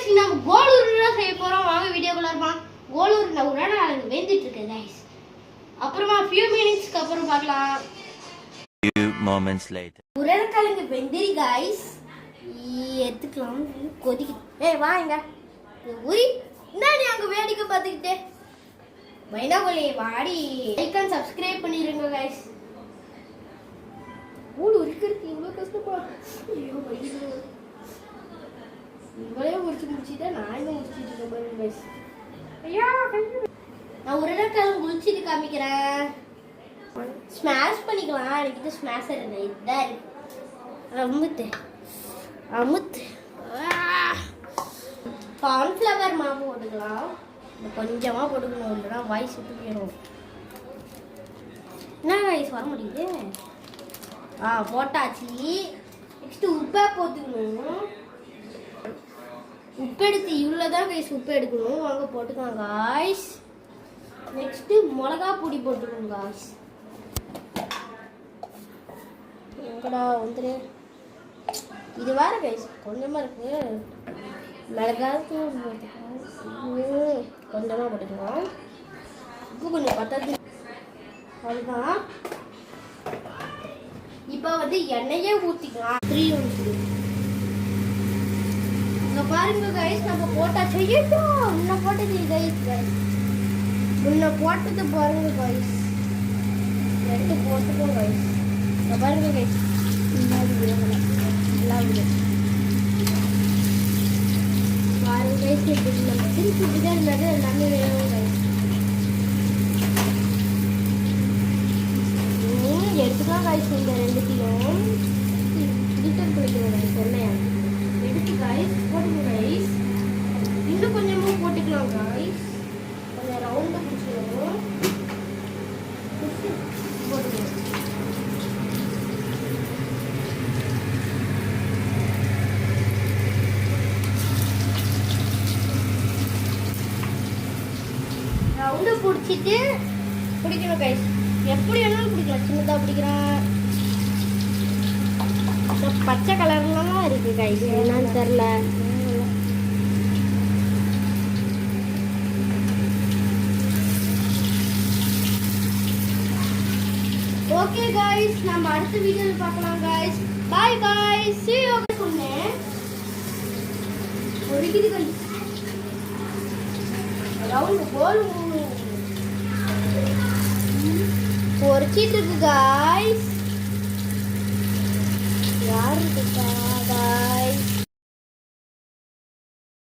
guys நம்ம கோலூர்ல செய்ய போறோம் வாங்க வீடியோக்குள்ள இருப்போம் கோலூர்ல உருளைக்கிழங்கு வெந்திட்டு இருக்கு गाइस அப்புறமா few minutes க்கு அப்புறம் பார்க்கலாம் few moments later உருளைக்கிழங்கு வெந்திரி गाइस எடுத்துக்கலாம் கொதிக்கு ஏய் வாங்க உரி என்னடி அங்க வேடிக்கை பார்த்துக்கிட்டே மைனாகோலி வாடி லைக் அண்ட் சப்ஸ்கிரைப் பண்ணிருங்க गाइस ஊடு உரிக்கிறது இவ்வளவு கஷ்டமா ஐயோ வலிக்குது இவளே உரிச்சு முடிச்சிட்டா நான் என்ன உரிச்சிட்டு இருக்கேன் பாருங்க गाइस ஐயா நான் உருளைக்கிழங்கு உரிச்சிட்டு காமிக்கிறேன் ஸ்மாஷ் பண்ணிக்கலாம் எனக்கு ஸ்மாஷர் இல்லை இதான் அமுத்து அமுத்து கார்ன்ஃப்ளவர் மாவு போட்டுக்கலாம் கொஞ்சமாக போட்டுக்கணும் இல்லைனா வாய்ஸ் விட்டு போயிடும் என்ன வாய்ஸ் வர முடியுது போட்டாச்சு நெக்ஸ்ட்டு உப்பை போட்டுக்கணும் உப்பு எடுத்து இவ்வளோ தான் கைஸ் உப்பு எடுக்கணும் வாங்க போட்டுக்கலாம் காய்ஸ் நெக்ஸ்ட்டு மிளகா பொடி போட்டுக்கணும் காய்ஸ் எங்கடா வந்துடு இது வேற கைஸ் கொஞ்சமாக இருக்கு மிளகாத்தூள் போட்டுக்கலாம் கொஞ்சமாக போட்டுக்கலாம் உப்பு கொஞ்சம் பத்தாது அவ்வளோதான் இப்போ வந்து எண்ணெயே ஊற்றிக்கலாம் 3 நிமிஷம் இங்கே பாருங்க கைஸ் நம்ம போட்டாச்சு ஐயோ முன்ன போட்டது கைஸ் முன்ன போட்டது பாருங்க கைஸ் எடுத்து போட்டுக்கோங்க கைஸ் இங்கே பாருங்க கைஸ் பாருங்க கைஸ் நம்ம திருப்பி தான் எல்லாமே வேணும் கைஸ் எடுத்துக்கலாம் காய்ஸ் இந்த 2 கிலோ லிட்டர் குளிக்கணும் கைஸ் எண்ணெயா எடுத்து காய்ஸ் போட்டுங்க கைஸ் இன்னும் கொஞ்சமாக போட்டுக்கலாம் காய்ஸ் கொஞ்சம் ரவுண்டாக பிடிச்சிக்கணும் போட்டுக்கணும் ரவுண்டாக பிடிச்சிட்டு பிடிக்கணும் கைஸ் எப்படி வேணாலும் பிடிக்கலாம் சின்னதாக பிடிக்கிறேன் பச்சை கலர்லாம் இருக்கு கைஸ் என்னன்னு தெரில ஓகே கைஸ் நம்ம அடுத்த வீடியோவில் பார்க்கலாம் guys bye guys see you சொன்னேன் ஒருக்கிது கைஸ் ரவுண்ட் கோல் பொரிச்சிட்டு இருக்கு गाइस யார் இருக்கா गाइस